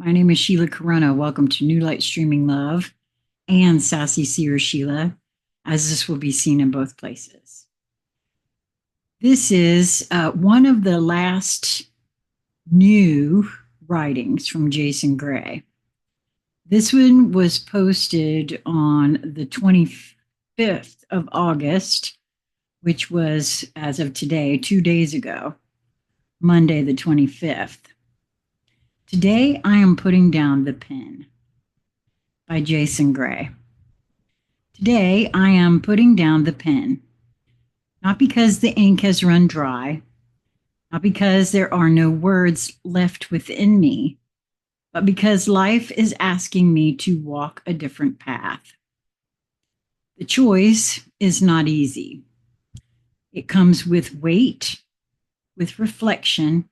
My name is Sheila Karuna. Welcome to New Light Streaming Love and Sassy Seer Sheila, as this will be seen in both places. This is one of the last new writings from Jason Gray. This one was posted on the 25th of August, which was, as of today, 2 days ago, Monday the 25th. Today, I am putting down the pen by Jason Gray. Today, I am putting down the pen, not because the ink has run dry, not because there are no words left within me, but because life is asking me to walk a different path. The choice is not easy. It comes with weight, with reflection,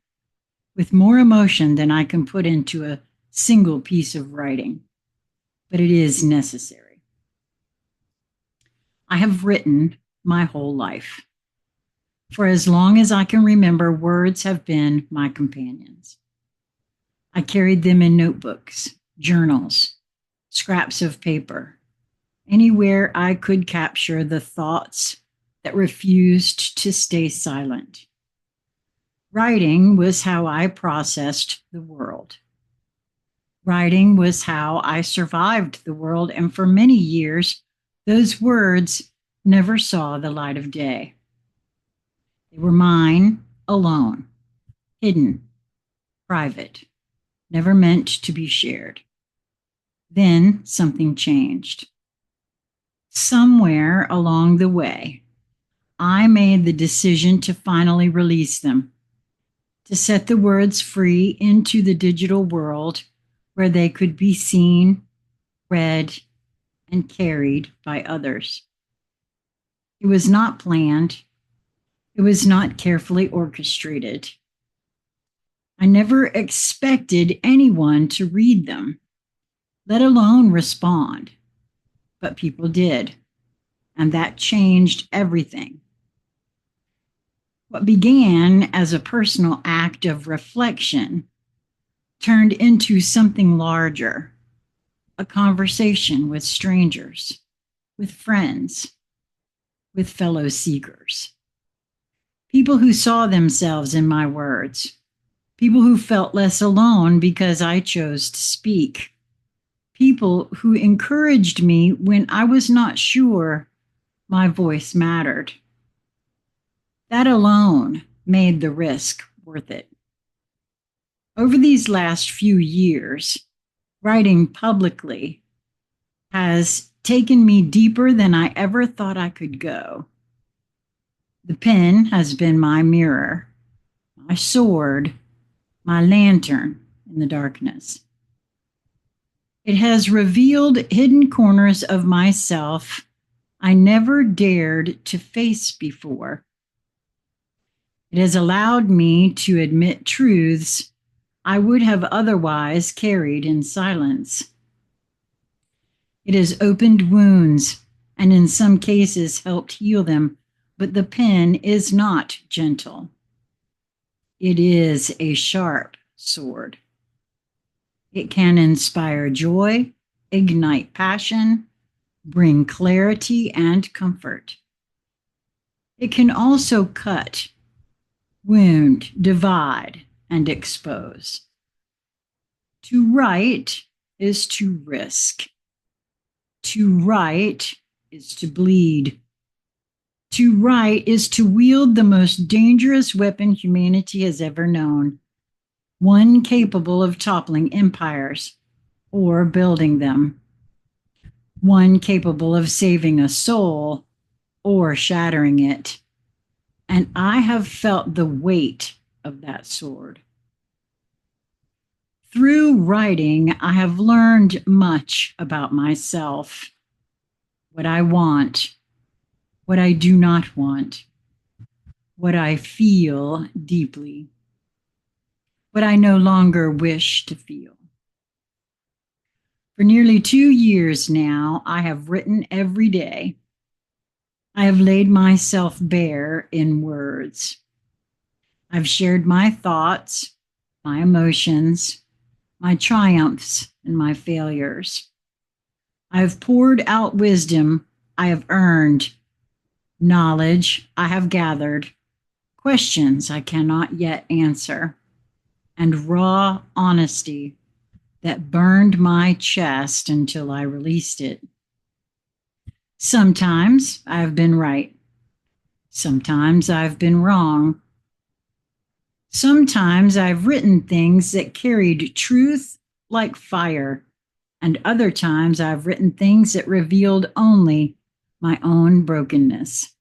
with more emotion than I can put into a single piece of writing, but it is necessary. I have written my whole life. For as long as I can remember, words have been my companions. I carried them in notebooks, journals, scraps of paper, anywhere I could capture the thoughts that refused to stay silent. Writing was how I processed the world. Writing was how I survived the world, and for many years, those words never saw the light of day. They were mine alone, hidden, private, never meant to be shared. Then something changed. Somewhere along the way, I made the decision to finally release them, to set the words free into the digital world where they could be seen, read, and carried by others. It was not planned. It was not carefully orchestrated. I never expected anyone to read them, let alone respond. But people did, and that changed everything. What began as a personal act of reflection turned into something larger, a conversation with strangers, with friends, with fellow seekers. People who saw themselves in my words, people who felt less alone because I chose to speak, people who encouraged me when I was not sure my voice mattered. That alone made the risk worth it. Over these last few years, writing publicly has taken me deeper than I ever thought I could go. The pen has been my mirror, my sword, my lantern in the darkness. It has revealed hidden corners of myself I never dared to face before. It has allowed me to admit truths I would have otherwise carried in silence. It has opened wounds and in some cases helped heal them, but the pen is not gentle. It is a sharp sword. It can inspire joy, ignite passion, bring clarity and comfort. It can also cut, wound, divide, and expose. To write is to risk. To write is to bleed. To write is to wield the most dangerous weapon humanity has ever known, one capable of toppling empires or building them, one capable of saving a soul or shattering it. And I have felt the weight of that sword. Through writing, I have learned much about myself, what I want, what I do not want, what I feel deeply, what I no longer wish to feel. For nearly 2 years now, I have written every day. I have laid myself bare in words. I've shared my thoughts, my emotions, my triumphs and my failures. I have poured out wisdom I have earned, knowledge I have gathered, questions I cannot yet answer, and raw honesty that burned my chest until I released it. Sometimes I've been right. Sometimes I've been wrong. Sometimes I've written things that carried truth like fire, and other times I've written things that revealed only my own brokenness.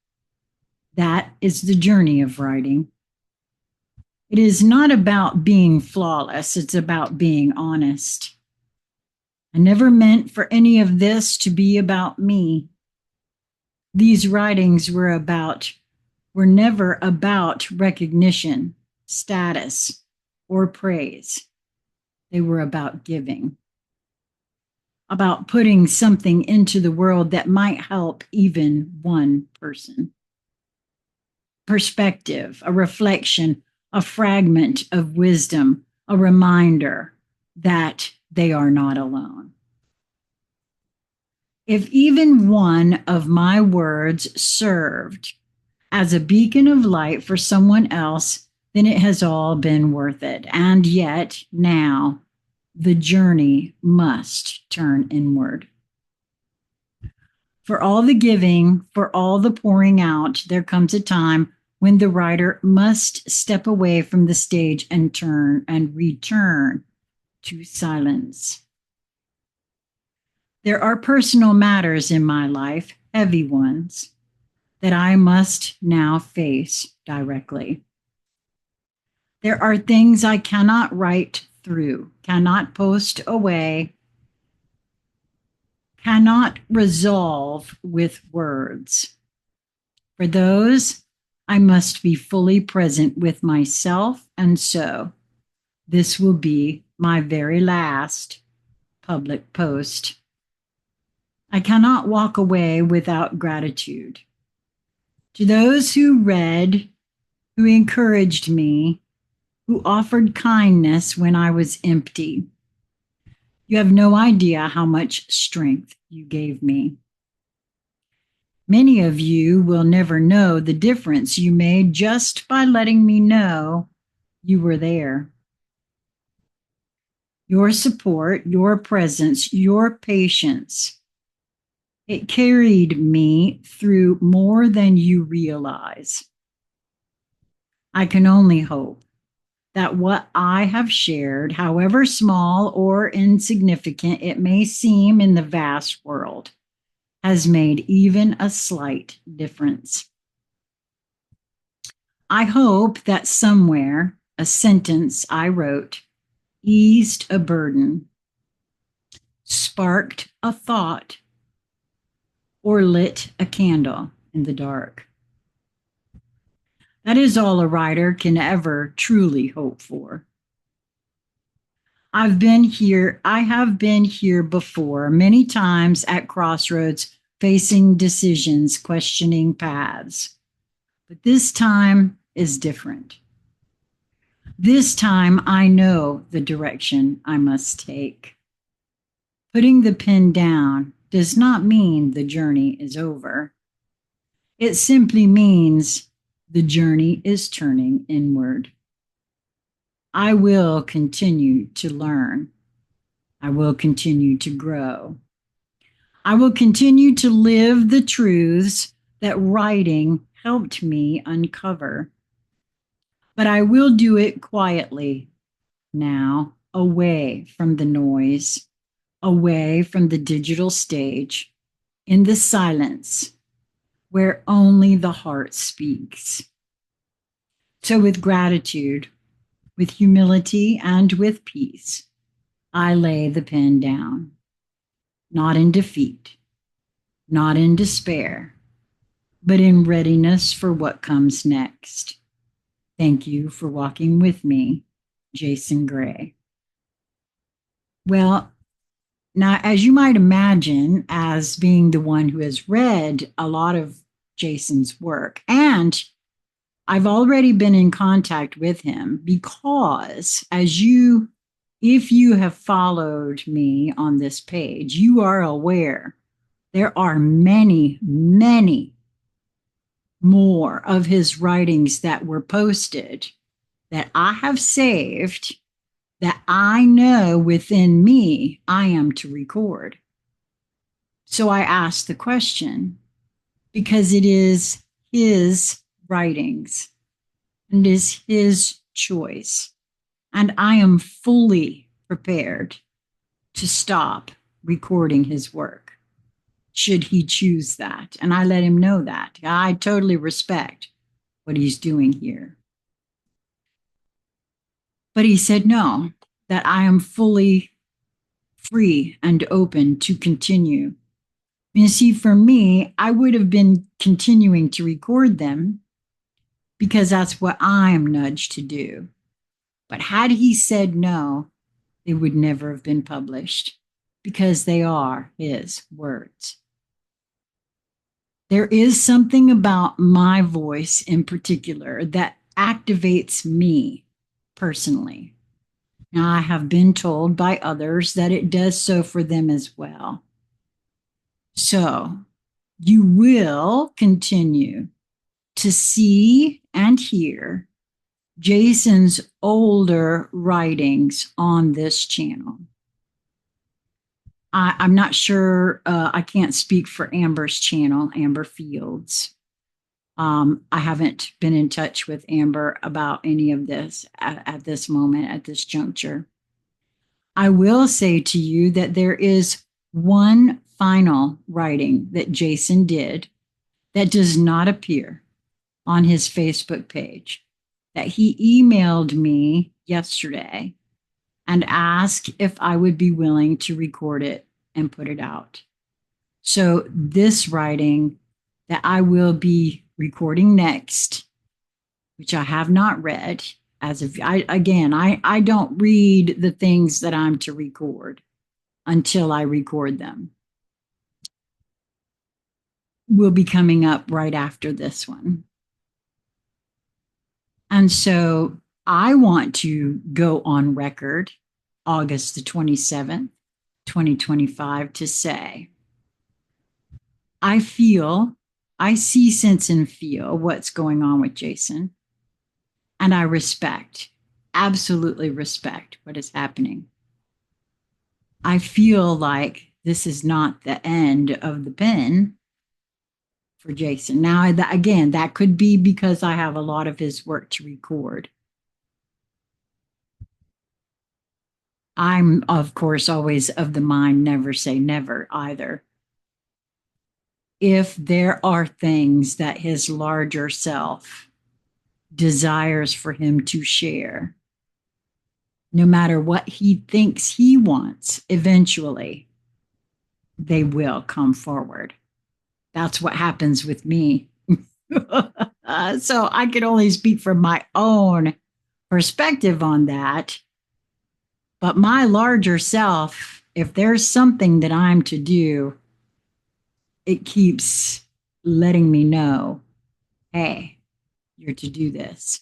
That is the journey of writing. It is not about being flawless, it's about being honest. I never meant for any of this to be about me. These writings were never about recognition, status, or praise. They were about giving, about putting something into the world that might help even one person. Perspective, a reflection, a fragment of wisdom, a reminder that they are not alone. If even one of my words served as a beacon of light for someone else, then it has all been worth it. And yet, now, the journey must turn inward. For all the giving, for all the pouring out, there comes a time when the writer must step away from the stage and return to silence. There are personal matters in my life, heavy ones, that I must now face directly. There are things I cannot write through, cannot post away, cannot resolve with words. For those, I must be fully present with myself, and so this will be my very last public post. I cannot walk away without gratitude. To those who read, who encouraged me, who offered kindness when I was empty. You have no idea how much strength you gave me. Many of you will never know the difference you made just by letting me know you were there. Your support, your presence, your patience, it carried me through more than you realize. I can only hope that what I have shared, however small or insignificant it may seem in the vast world, has made even a slight difference. I hope that somewhere a sentence I wrote eased a burden, sparked a thought, or lit a candle in the dark. That is all a writer can ever truly hope for. I have been here before, many times at crossroads, facing decisions, questioning paths. But this time is different. This time I know the direction I must take. Putting the pen down does not mean the journey is over. It simply means the journey is turning inward. I will continue to learn. I will continue to grow. I will continue to live the truths that writing helped me uncover. But I will do it quietly now, away from the noise, away from the digital stage, in the silence where only the heart speaks. So with gratitude, with humility, and with peace, I lay the pen down, not in defeat, not in despair, but in readiness for what comes next. Thank you for walking with me, Jason Gray. Well, now, as you might imagine, as being the one who has read a lot of Jason's work, and I've already been in contact with him because, as you If you have followed me on this page, you are aware there are many, many more of his writings that were posted that I have saved that I know within me I am to record. So I asked the question because it is his writings and is his choice. And I am fully prepared to stop recording his work should he choose that. And I let him know that. I totally respect what he's doing here. But he said no, that I am fully free and open to continue. You see, for me, I would have been continuing to record them because that's what I'm nudged to do. But had he said no, they would never have been published because they are his words. There is something about my voice in particular that activates me personally. Now, I have been told by others that it does so for them as well. So you will continue to see and hear Jason's older writings on this channel. I'm not sure, I can't speak for Amber's channel, Amber Fields. I haven't been in touch with Amber about any of this at this moment, at this juncture. I will say to you that there is one final writing that Jason did that does not appear on his Facebook page that he emailed me yesterday and asked if I would be willing to record it and put it out. So this writing that I will be recording next, which I have not read as of, I don't read the things that I'm to record until I record them, will be coming up right after this one. And so I want to go on record August the 27th, 2025, to say, I see, sense, and feel what's going on with Jason. And I respect, absolutely respect what is happening. I feel like this is not the end of the pen for Jason. Now, again, that could be because I have a lot of his work to record. I'm, of course, always of the mind, never say never either. If there are things that his larger self desires for him to share, no matter what he thinks he wants, eventually they will come forward. That's what happens with me. So I can only speak from my own perspective on that. But my larger self, if there's something that I'm to do, it keeps letting me know, hey, you're to do this.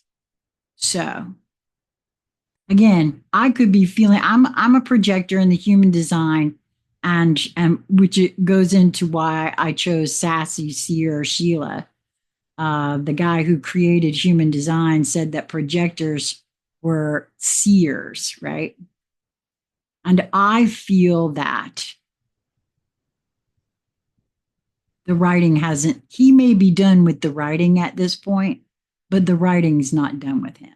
So again, I could be feeling, I'm a projector in the human design, and which it goes into why I chose Sassy Seer Sheila. The guy who created human design said that projectors were seers, right? And I feel that the writing hasn't, he may be done with the writing at this point, but the writing's not done with him.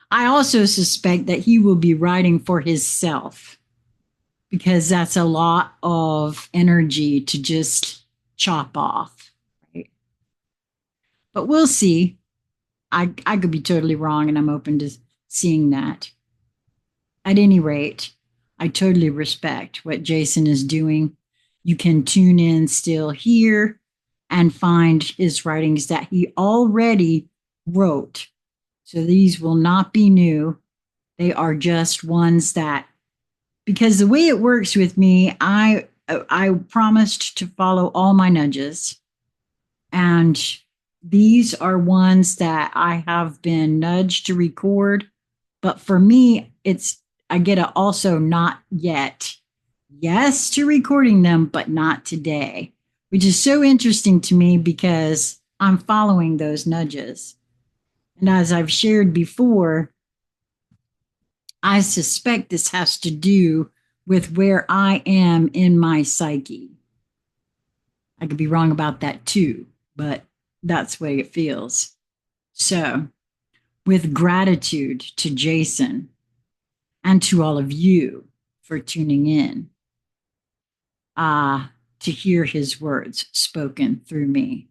I also suspect that he will be writing for himself because that's a lot of energy to just chop off, right? But we'll see. I could be totally wrong, and I'm open to seeing that. At any rate, I totally respect what Jason is doing. You can tune in still here and find his writings that he already wrote. So these will not be new. They are just ones that, because the way it works with me, I promised to follow all my nudges. And these are ones that I have been nudged to record But for me, I get a also not yet. Yes to recording them, but not today, which is so interesting to me because I'm following those nudges. And as I've shared before, I suspect this has to do with where I am in my psyche. I could be wrong about that too, but that's the way it feels. So, with gratitude to Jason and to all of you for tuning in, to hear his words spoken through me,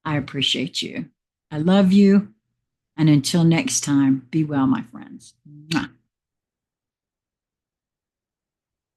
I appreciate you. I love you. And until next time, be well, my friends. Mwah.